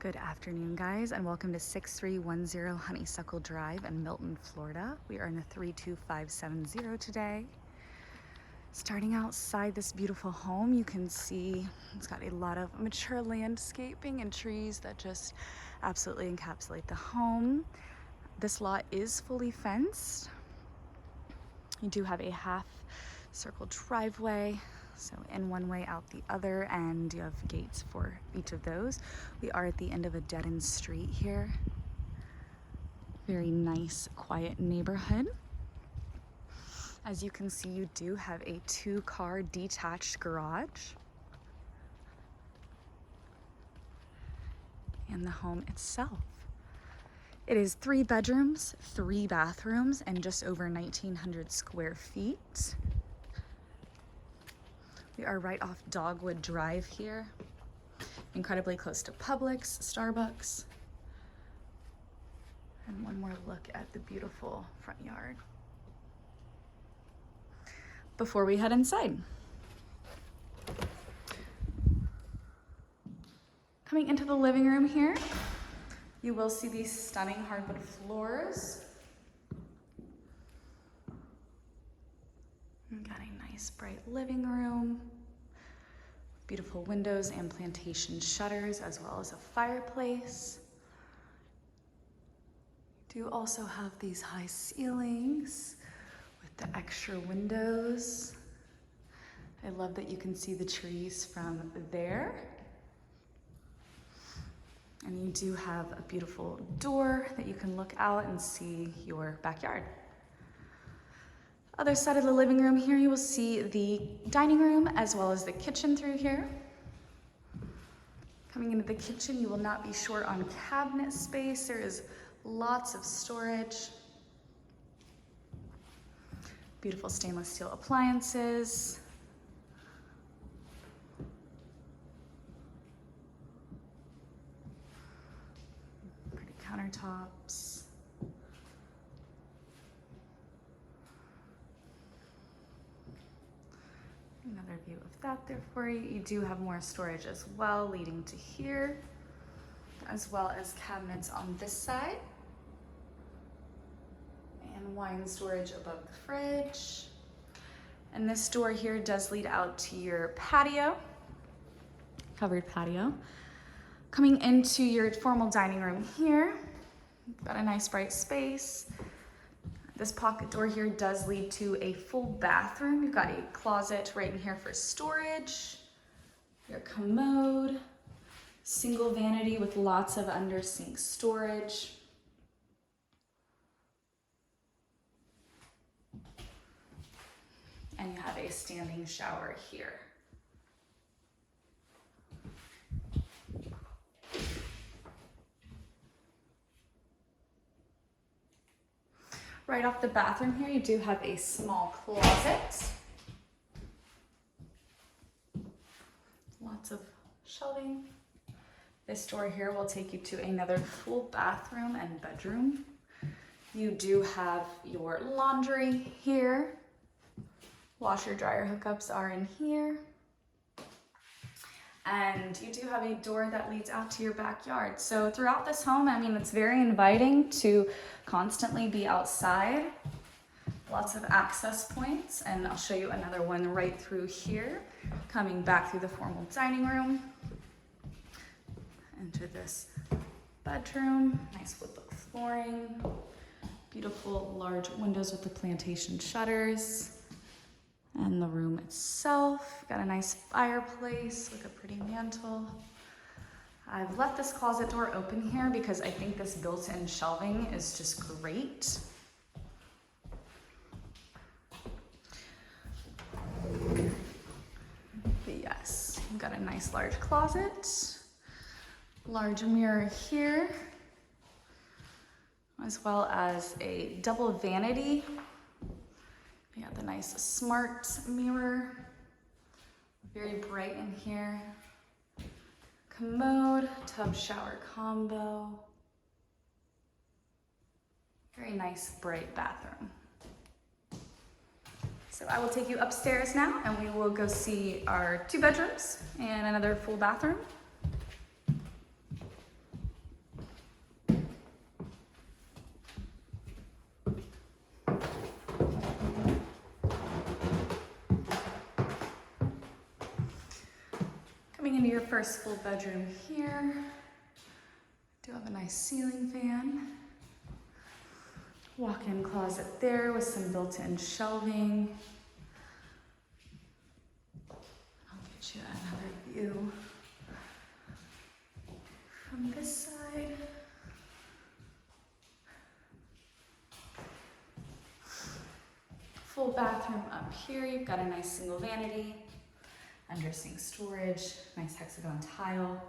Good afternoon, guys, and welcome to 6310 Honeysuckle Drive in Milton, Florida. We are in the 32570 today. Starting outside this beautiful home, you can see it's got a lot of mature landscaping and trees that just absolutely encapsulate the home. This lot is fully fenced. You do have a half circle driveway, so in one way, out the other, and you have gates for each of those. We are at the end of a dead-end street here. Very nice, quiet neighborhood. As you can see, you do have a 2-car detached garage. And the home itself. It is 3 bedrooms, 3 bathrooms, and just over 1,900 square feet. We are right off Dogwood Drive here. Incredibly close to Publix, Starbucks. And one more look at the beautiful front yard before we head inside. Coming into the living room here, you will see these stunning hardwood floors. We've got a nice bright living room, beautiful windows and plantation shutters, as well as a fireplace. You do also have these high ceilings with the extra windows. I love that you can see the trees from there. And you do have a beautiful door that you can look out and see your backyard. Other side of the living room here, you will see the dining room as well as the kitchen through here. Coming into the kitchen, you will not be short on cabinet space. There is lots of storage. Beautiful stainless steel appliances. Pretty countertops. Another view of that there for you. You do have more storage as well, leading to here, as well as cabinets on this side. And wine storage above the fridge. And this door here does lead out to your patio, covered patio. Coming into your formal dining room here, got a nice bright space. This pocket door here does lead to a full bathroom. You've got a closet right in here for storage, your commode, single vanity with lots of under sink storage. And you have a standing shower here. Right off the bathroom here, you do have a small closet. Lots of shelving. This door here will take you to another full bathroom and bedroom. You do have your laundry here. Washer dryer hookups are in here. And you do have a door that leads out to your backyard. So throughout this home, I mean, it's very inviting to constantly be outside. Lots of access points, and I'll show you another one right through here. Coming back through the formal dining room. Enter this bedroom, nice wood look flooring. Beautiful large windows with the plantation shutters. And the room itself, got a nice fireplace with a pretty mantle. I've left this closet door open here because I think this built-in shelving is just great. But yes, you've got a nice large closet, large mirror here, as well as a double vanity. We got the nice smart mirror, very bright in here. Commode, tub shower combo. Very nice bright bathroom. So I will take you upstairs now and we will go see our 2 bedrooms and another full bathroom. your first full bedroom here. Do have a nice ceiling fan. Walk-in closet there with some built-in shelving. I'll get you another view from this side. Full bathroom up here. You've got a nice single vanity, under sink storage, nice hexagon tile.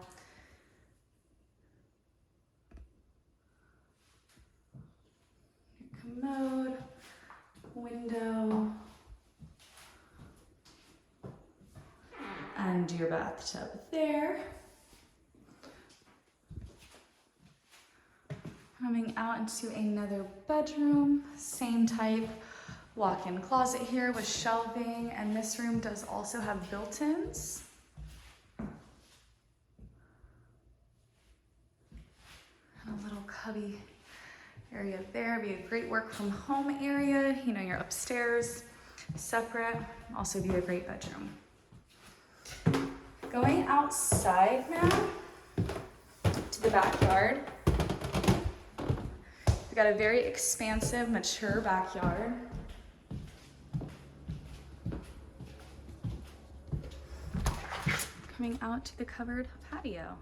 Your commode, window, and your bathtub there. Coming out into another bedroom, same type. Walk-in closet here with shelving, and this room does also have built-ins. And a little cubby area there. Be a great work from home area. You know, you're upstairs, separate. Also be a great bedroom. Going outside now to the backyard. We've got a very expansive, mature backyard. Coming out to the covered patio.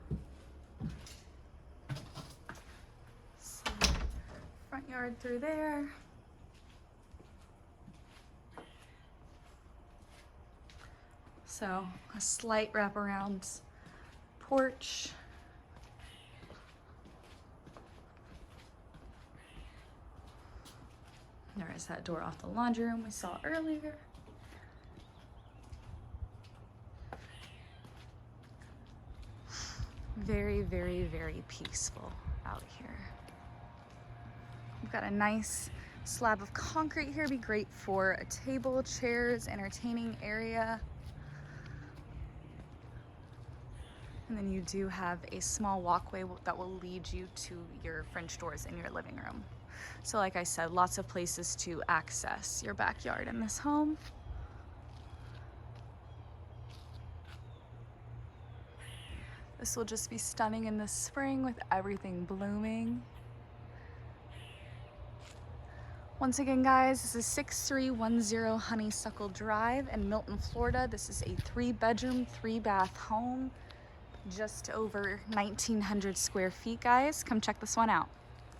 So, front yard through there. So a slight wraparound porch. There is that door off the laundry room we saw earlier. Very, very, very peaceful out here. We've got a nice slab of concrete here. Be great for a table, chairs, entertaining area. And then you do have a small walkway that will lead you to your French doors in your living room. So like I said, lots of places to access your backyard in this home. This will just be stunning in the spring with everything blooming. Once again, guys, this is 6310 Honeysuckle Drive in Milton, Florida. This is a 3-bedroom, 3-bath home, just over 1,900 square feet, guys. Come check this one out.